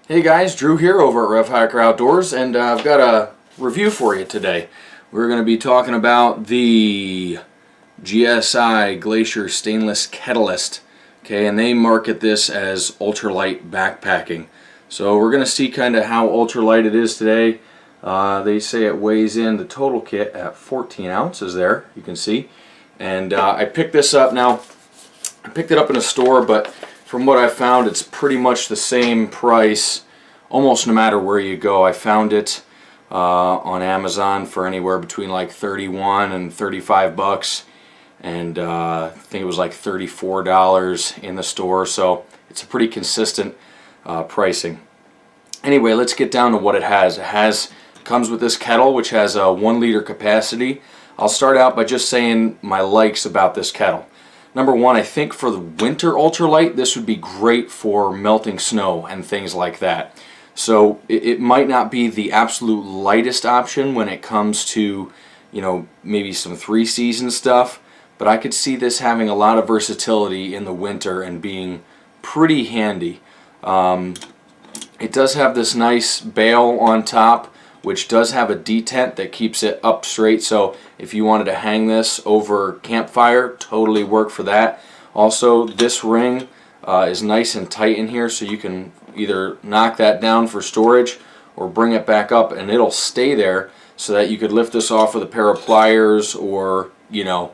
Hey guys, Drew here over at RevHiker Outdoors, and I've got a review for you today. We're going to be talking about the GSI Glacier Stainless Ketalist. Okay, and they market this as ultralight backpacking. So we're going to see kind of how ultralight it is today. They say it weighs in the total kit at 14 ounces there, you can see. And I picked this up now. I picked it up in a store, but from what I found, it's pretty much the same price almost no matter where you go. I found it on Amazon for anywhere between like 31 and 35 bucks, and I think it was like $34 in the store, so it's a pretty consistent pricing. Anyway, let's get down to what it has. It comes with this kettle, which has a 1 liter capacity. I'll start out by just saying my likes about this kettle. Number one, I think for the winter ultralight, this would be great for melting snow and things like that. So it might not be the absolute lightest option when it comes to, you know, maybe some 3-season stuff, but I could see this having a lot of versatility in the winter and being pretty handy. It does have this nice bail on top, which does have a detent that keeps it up straight, so if you wanted to hang this over campfire, totally work for that. Also, this ring is nice and tight in here, so you can either knock that down for storage or bring it back up and it'll stay there, so that you could lift this off with a pair of pliers or, you know,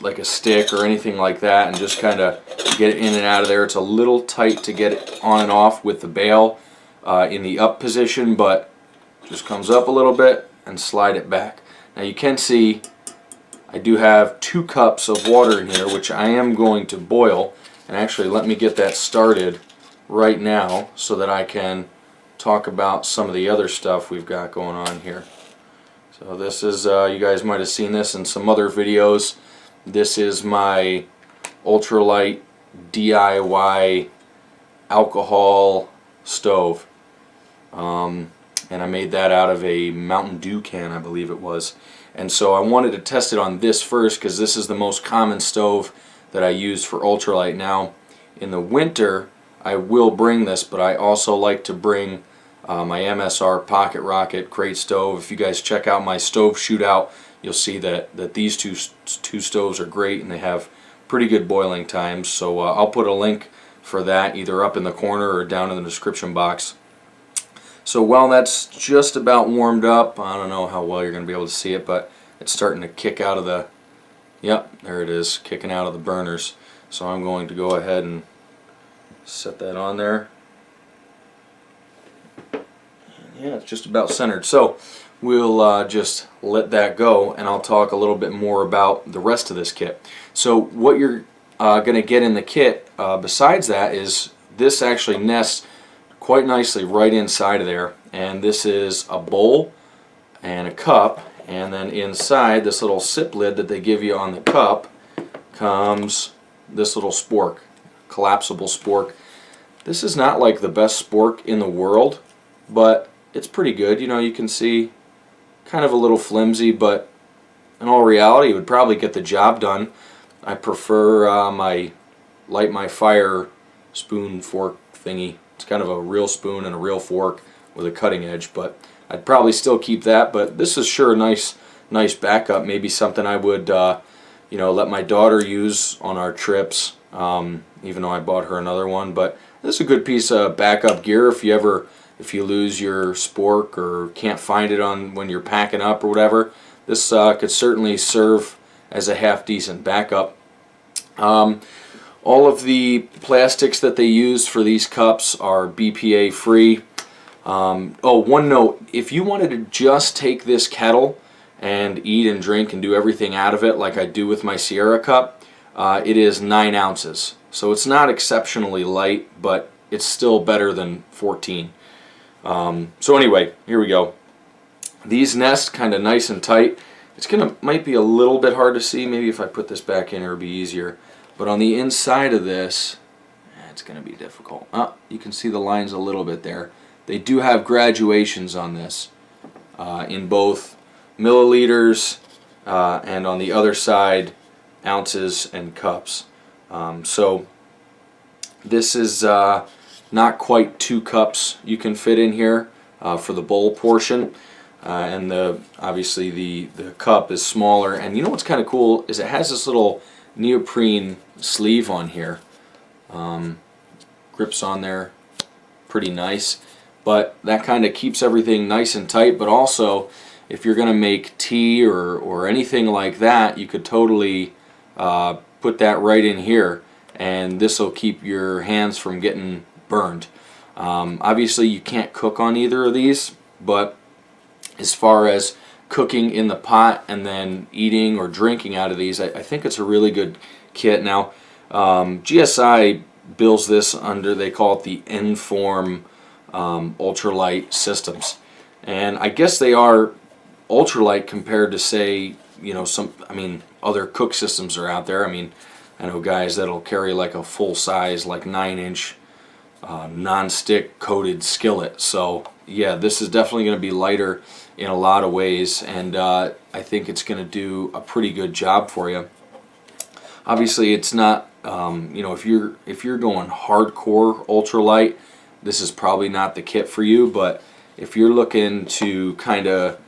like a stick or anything like that, and just kind of get it in and out of there. It's a little tight to get it on and off with the bail in the up position, but just comes up a little bit and slide it back. Now you can see I do have 2 cups of water in here, which I am going to boil. And actually, let me get that started right now so that I can talk about some of the other stuff we've got going on here. So this is, you guys might have seen this in some other videos. This is my ultralight DIY alcohol stove. And I made that out of a Mountain Dew can, I believe it was. And so I wanted to test it on this first, because this is the most common stove that I use for ultralight. Now, in the winter, I will bring this, but I also like to bring my MSR Pocket Rocket crate stove. If you guys check out my stove shootout, you'll see that these two stoves are great, and they have pretty good boiling times. So I'll put a link for that either up in the corner or down in the description box. So while that's just about warmed up, I don't know how well you're going to be able to see it, but it's starting to kick out of the, yep, there it is, kicking out of the burners. So I'm going to go ahead and set that on there. Yeah, it's just about centered. So we'll just let that go, and I'll talk a little bit more about the rest of this kit. So what you're going to get in the kit besides that is this actually nests quite nicely right inside of there, and this is a bowl and a cup, and then inside this little sip lid that they give you on the cup comes this little spork, collapsible spork. This is not like the best spork in the world, but it's pretty good. You know, you can see kind of a little flimsy, but in all reality it would probably get the job done. I prefer my light my fire spoon fork thingy. It's kind of a real spoon and a real fork with a cutting edge, but I'd probably still keep that. But this is sure a nice backup. Maybe something I would you know, let my daughter use on our trips, even though I bought her another one. But this is a good piece of backup gear if you lose your spork or can't find it on when you're packing up or whatever. This could certainly serve as a half decent backup. All of the plastics that they use for these cups are BPA free. Oh, one note, if you wanted to just take this kettle and eat and drink and do everything out of it like I do with my Sierra cup, it is 9 ounces. So it's not exceptionally light, but it's still better than 14. So anyway, here we go. These nest kind of nice and tight. Might be a little bit hard to see. Maybe if I put this back in, it'll be easier. But on the inside of this, it's going to be difficult. You can see the lines a little bit there. They do have graduations on this in both milliliters and on the other side ounces and cups. So this is not quite 2 cups you can fit in here for the bowl portion. And obviously the cup is smaller. And you know what's kind of cool is it has this little neoprene sleeve on here. Grips on there pretty nice, but that kind of keeps everything nice and tight. But also, if you're going to make tea or anything like that, you could totally put that right in here, and this will keep your hands from getting burned. Obviously you can't cook on either of these, but as far as cooking in the pot and then eating or drinking out of these, I think it's a really good kit. Now GSI bills this under, they call it the N-Form ultralight systems, and I guess they are ultralight compared to, say, you know, other cook systems are out there. I mean, I know guys that'll carry like a full size, like 9-inch non-stick coated skillet. So yeah, this is definitely going to be lighter in a lot of ways, and I think it's going to do a pretty good job for you. Obviously it's not you know, if you're going hardcore ultralight, this is probably not the kit for you. But if you're looking to kind of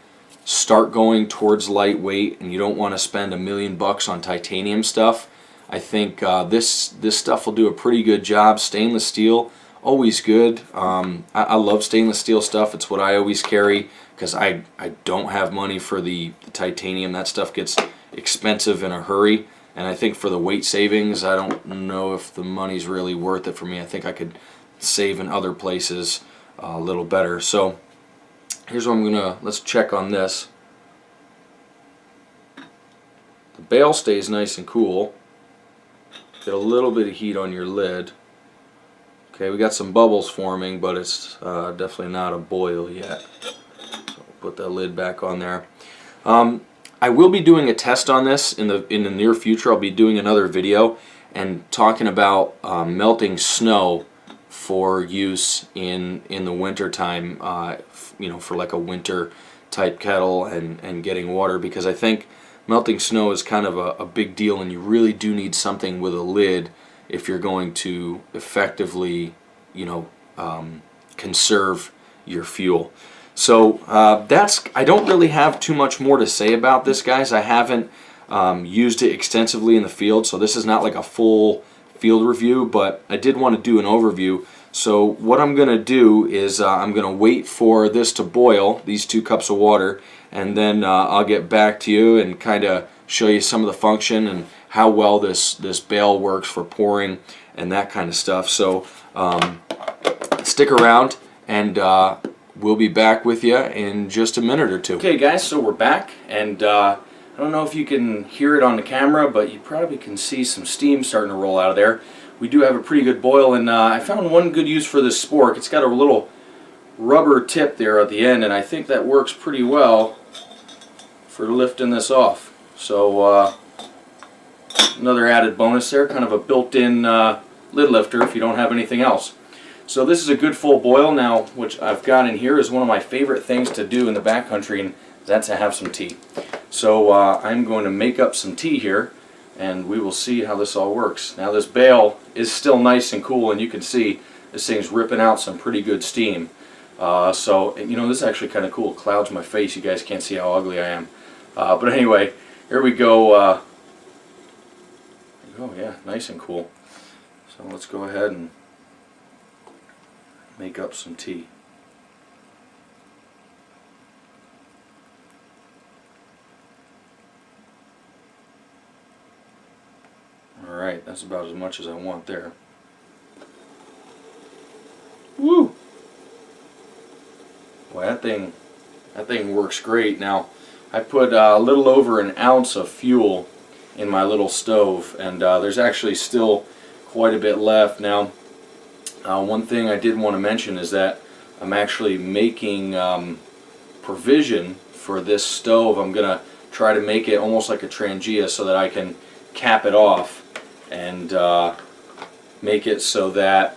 start going towards lightweight and you don't want to spend $1 million on titanium stuff, I think this stuff will do a pretty good job. Stainless steel, always good. I love stainless steel stuff. It's what I always carry because I don't have money for the titanium. That stuff gets expensive in a hurry. And I think for the weight savings, I don't know if the money's really worth it for me. I think I could save in other places a little better. So here's what I'm gonna, let's check on this. The bail stays nice and cool. Get a little bit of heat on your lid. Okay, we got some bubbles forming, but it's definitely not a boil yet. So we'll put that lid back on there. I will be doing a test on this in the near future. I'll be doing another video and talking about melting snow for use in the winter time, you know, for like a winter type kettle and getting water, because I think melting snow is kind of a big deal, and you really do need something with a lid if you're going to effectively, you know, conserve your fuel. So I don't really have too much more to say about this, guys. I haven't used it extensively in the field, so this is not like a full field review, but I did want to do an overview. So what I'm going to do is I'm going to wait for this to boil, these 2 cups of water, and then I'll get back to you and kind of show you some of the function and how well this bail works for pouring and that kind of stuff. So stick around, and we'll be back with you in just a minute or two. Okay guys, so we're back, and I don't know if you can hear it on the camera, but you probably can see some steam starting to roll out of there. We do have a pretty good boil, and I found one good use for this spork. It's got a little rubber tip there at the end, and I think that works pretty well for lifting this off. So another added bonus there, kind of a built-in lid lifter if you don't have anything else. So this is a good full boil now. Which I've got in here is one of my favorite things to do in the backcountry, and that's to have some tea. So I'm going to make up some tea here, and we will see how this all works. Now this bail is still nice and cool, and you can see this thing's ripping out some pretty good steam. So, you know, this is actually kind of cool. It clouds my face. You guys can't see how ugly I am. But anyway, here we go. Oh yeah, nice and cool. So let's go ahead and make up some tea. Alright, that's about as much as I want there. Woo! Boy, that thing works great. Now, I put a little over an ounce of fuel in my little stove, and there's actually still quite a bit left. Now, one thing I did want to mention is that I'm actually making provision for this stove. I'm going to try to make it almost like a Trangia so that I can cap it off and make it so that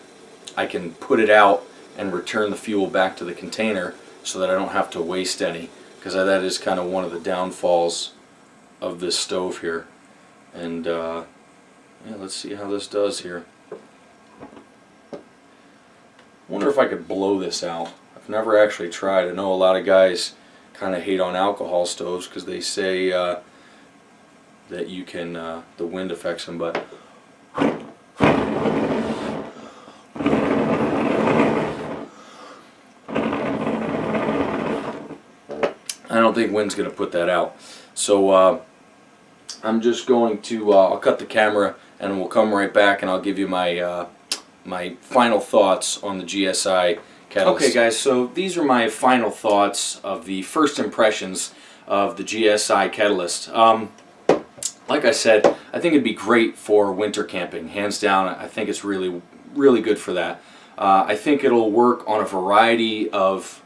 I can put it out and return the fuel back to the container so that I don't have to waste any, because that is kind of one of the downfalls of this stove here. And yeah, let's see how this does here. if I could blow this out. I've never actually tried. I know a lot of guys kind of hate on alcohol stoves because they say that you can, the wind affects them, but I don't think wind's going to put that out. So I'm just going to, I'll cut the camera and we'll come right back and I'll give you my my final thoughts on the GSI Ketalist. Okay guys, so these are my final thoughts of the first impressions of the GSI Ketalist. Like I said, I think it'd be great for winter camping. Hands down, I think it's really good for that. I think it'll work on a variety of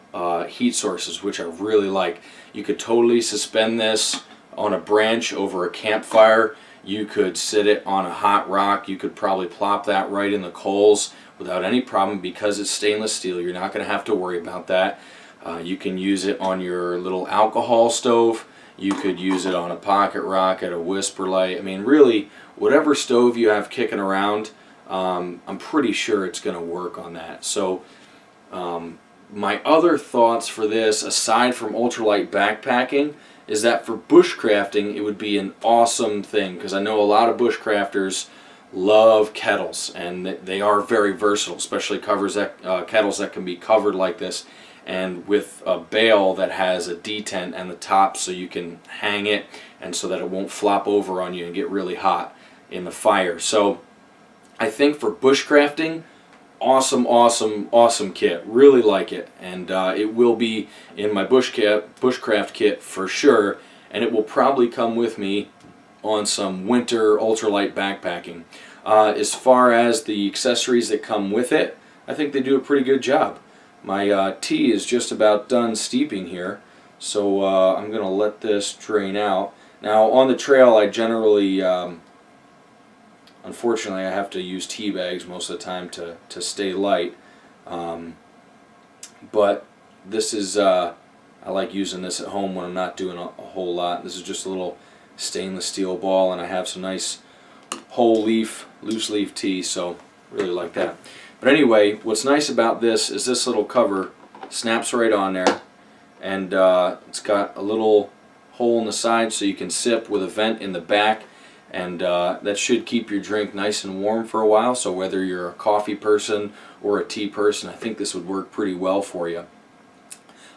heat sources, which I really like. You could totally suspend this on a branch over a campfire. You could sit it on a hot rock. You could probably plop that right in the coals without any problem because it's stainless steel. You're not going to have to worry about that. You can use it on your little alcohol stove. You could use it on a pocket rocket, a whisper light. I mean, really, whatever stove you have kicking around, I'm pretty sure it's going to work on that. So my other thoughts for this, aside from ultralight backpacking, is that for bushcrafting it would be an awesome thing, because I know a lot of bushcrafters love kettles and they are very versatile, especially kettles that can be covered like this and with a bale that has a detent and the top so you can hang it and so that it won't flop over on you and get really hot in the fire. So I think for bushcrafting, awesome kit. Really like it, and it will be in my bushcraft kit for sure, and it will probably come with me on some winter ultralight backpacking. As far as the accessories that come with it, I think they do a pretty good job. My tea is just about done steeping here, so I'm going to let this drain out. Now on the trail I generally unfortunately, I have to use tea bags most of the time to stay light. But this is, I like using this at home when I'm not doing a whole lot. This is just a little stainless steel ball, and I have some nice whole leaf, loose leaf tea, so really like that. But anyway, what's nice about this is this little cover snaps right on there, and it's got a little hole in the side so you can sip with a vent in the back. And that should keep your drink nice and warm for a while, so whether you're a coffee person or a tea person, I think this would work pretty well for you.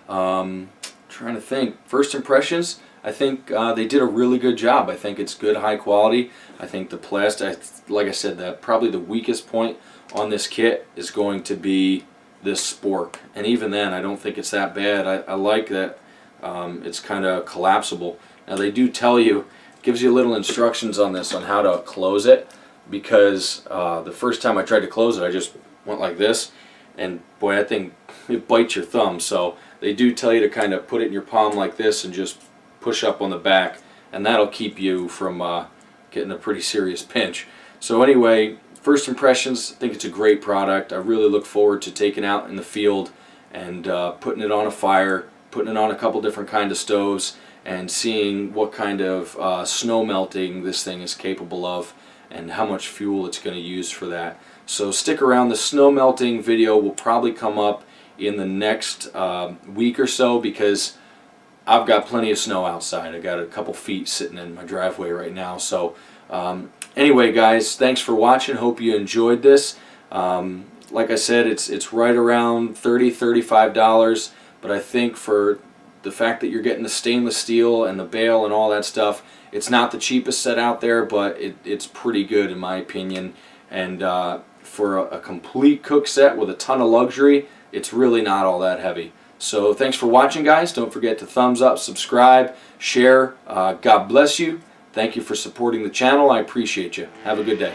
Trying to think. First impressions, I think they did a really good job. I think it's good, high quality. I think the plastic, like I said, probably the weakest point on this kit is going to be this spork. And even then, I don't think it's that bad. I like that it's kind of collapsible. Now they do tell you, gives you little instructions on this on how to close it, because the first time I tried to close it I just went like this, and boy, that thing, it bites your thumb. So they do tell you to kind of put it in your palm like this and just push up on the back, and that'll keep you from getting a pretty serious pinch. So anyway, first impressions, I think it's a great product. I really look forward to taking it out in the field and putting it on a fire, putting it on a couple different kind of stoves, and seeing what kind of snow melting this thing is capable of and how much fuel it's going to use for that. So stick around. The snow melting video will probably come up in the next week or so, because I've got plenty of snow outside. I got a couple feet sitting in my driveway right now. So anyway guys, thanks for watching. Hope you enjoyed this. Like I said, it's right around $30–35, but I think for the fact that you're getting the stainless steel and the bale and all that stuff, it's not the cheapest set out there, but it's pretty good in my opinion. And for a complete cook set with a ton of luxury, it's really not all that heavy. So thanks for watching guys. Don't forget to thumbs up, subscribe, share. God bless you. Thank you for supporting the channel. I appreciate you. Have a good day.